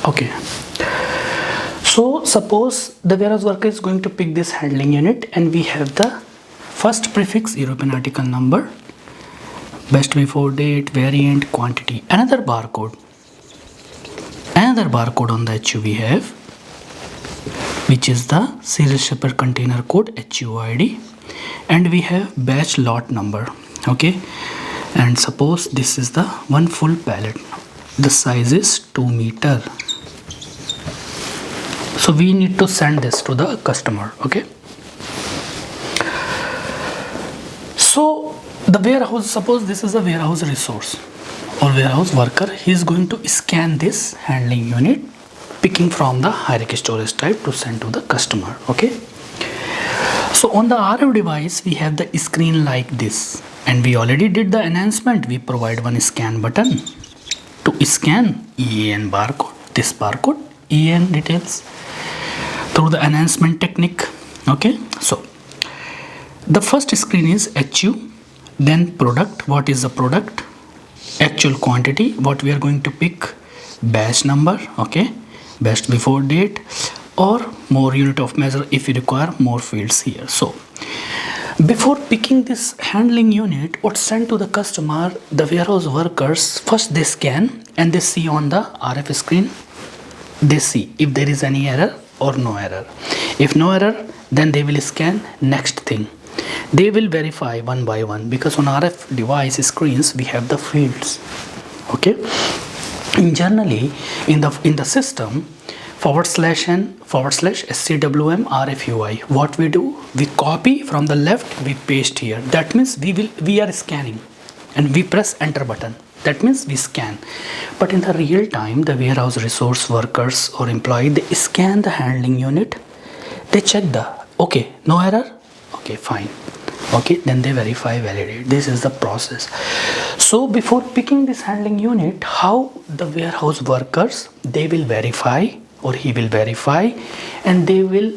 Okay, so suppose the warehouse worker is going to pick this handling unit, and we have the first prefix European article number, best before date, variant, quantity, another barcode on the HU we have, which is the serial shipper container code HUID, and we have batch lot number. Okay, and suppose this is the one full pallet, the size is 2 meter, so we need to send this to the customer. Okay, so the warehouse, suppose this is a warehouse resource or warehouse worker, he is going to scan this handling unit picking from the hierarchy storage type to send to the customer. Okay, so on the RF device we have the screen like this, and we already did the enhancement. We provide one scan button to scan EAN barcode, this barcode EAN details through the enhancement technique. Okay, so the first screen is HU, then product, what is the product, actual quantity, what we are going to pick, batch number, okay, best before date, or more unit of measure if you require more fields here. So before picking this handling unit or sent to the customer, the warehouse workers first they scan and they see on the RF screen, they see if there is any error or no error. If no error, then they will scan next thing. They will verify one by one, because on RF device screens we have the fields. Okay, generally in the system /n/SCWM RFUI, what we do, we copy from the left, we paste here. That means we are scanning and we press enter button, that means we scan. But in the real time, the warehouse resource workers or employee, they scan the handling unit, they check the okay, no error, okay, fine, okay, then they verify, validate. This is the process. So before picking this handling unit, how the warehouse workers, they will verify, or he will verify, and they will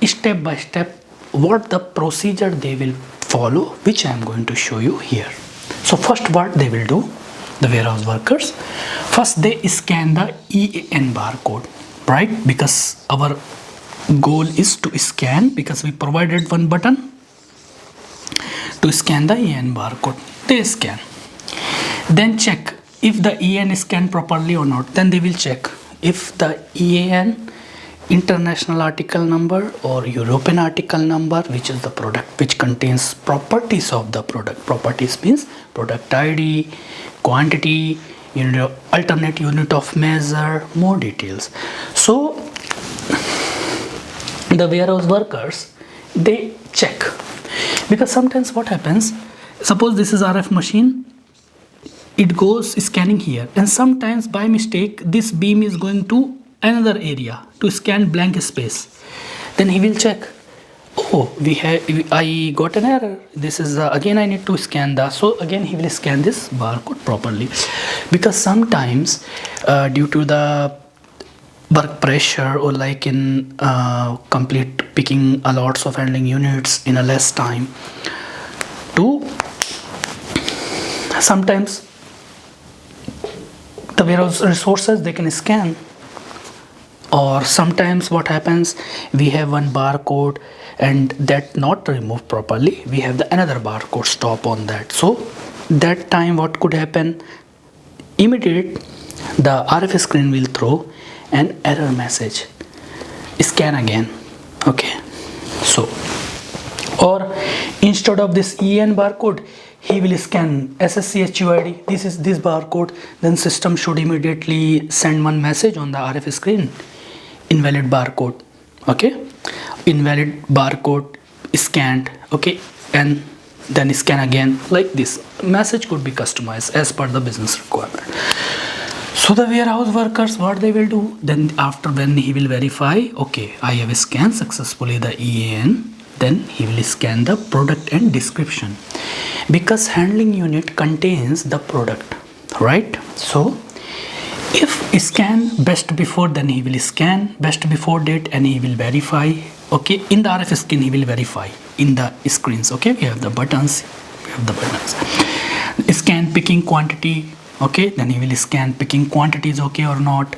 step by step what the procedure they will follow, which I am going to show you here. So first what they will do, the warehouse workers, first they scan the EAN barcode, right? Because our goal is to scan, because we provided one button to scan the EAN barcode. They scan, then check if the EAN is scanned properly or not. Then they will check if the EAN international article number or European article number, which is the product, which contains properties of the product. Properties means product ID, quantity, alternate unit of measure, more details. So the warehouse workers, they check, because sometimes what happens, suppose this is RF machine, it goes scanning here, and sometimes by mistake this beam is going to another area to scan blank space. Then he will check, oh, I got an error, this is again I need to scan that. So again he will scan this barcode properly, because sometimes due to the work pressure, or like in complete picking a lots of handling units in a less time, to sometimes the warehouse resources, they can scan. Or sometimes what happens, we have one barcode and that not removed properly, we have the another barcode stop on that. So that time what could happen, immediate the RF screen will throw an error message, scan again. Okay, so, or instead of this EN barcode, he will scan Sscc HUID, this is this barcode. Then system should immediately send one message on the RF screen, invalid barcode. Okay, invalid barcode scanned. Okay, and then scan again. Like this message could be customized as per the business requirement. So the warehouse workers, what they will do, then after when he will verify, okay, I have scanned successfully the EAN, then he will scan the product and description, because handling unit contains the product, right? So if scan best before, then he will scan best before date and he will verify. Okay, in the RF screen he will verify in the screens. Okay, we have the buttons, scan picking quantity. Okay, then he will scan picking quantity is okay or not.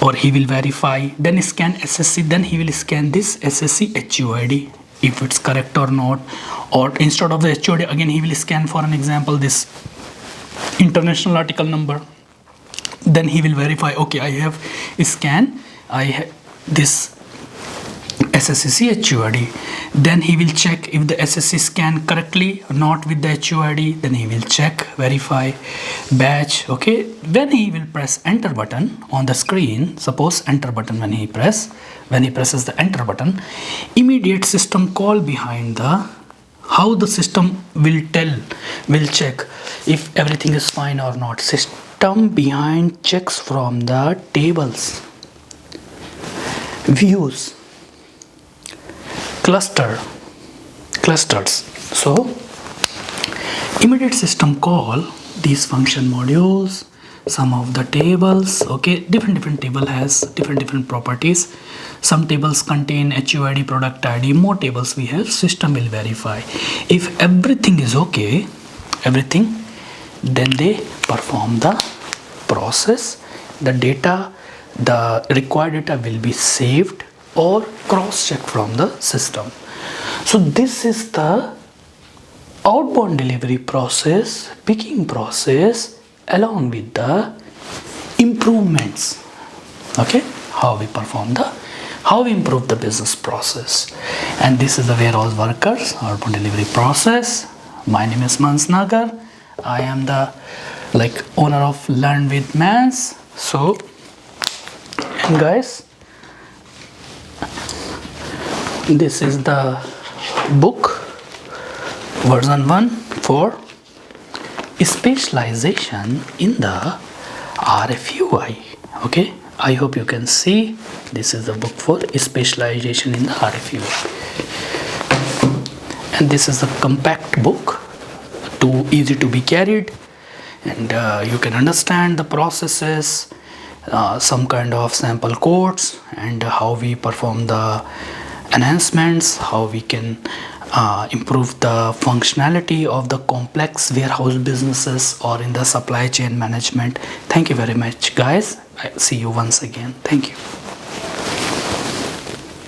or he will verify, then scan SSC, then he will scan this SSC HUID if it's correct or not, or instead of the HUID again he will scan, for an example, this international article number. Then he will verify, okay, I have scan, I have this Sscc HUID. Then he will check if the SSC scan correctly or not with the HUID. Then he will check, verify, batch. Okay, when he will press enter button on the screen, suppose enter button, when he presses the enter button, immediate system call behind the, how the system will check if everything is fine or not. System behind checks from the tables, views, clusters. So immediate system call these function modules, some of the tables. Okay, different table has different properties. Some tables contain HUID, product ID, more tables we have. System will verify if everything is okay, then they perform the process. The data, the required data will be saved or cross-checked from the system. So this is the outbound delivery process, picking process, along with the improvements. Okay, how we improve the business process. And this is the warehouse workers outbound delivery process. My name is Nagar. I am the owner of Learn with Mans. So, and guys, this is the book version 1 for specialization in the RFUI. Okay, I hope you can see this is the book for specialization in the RFUI, and this is a compact book, too easy to be carried, and you can understand the processes, some kind of sample codes, and how we perform the enhancements, how we can improve the functionality of the complex warehouse businesses or in the supply chain management. Thank you very much, guys. I see you once again. Thank you.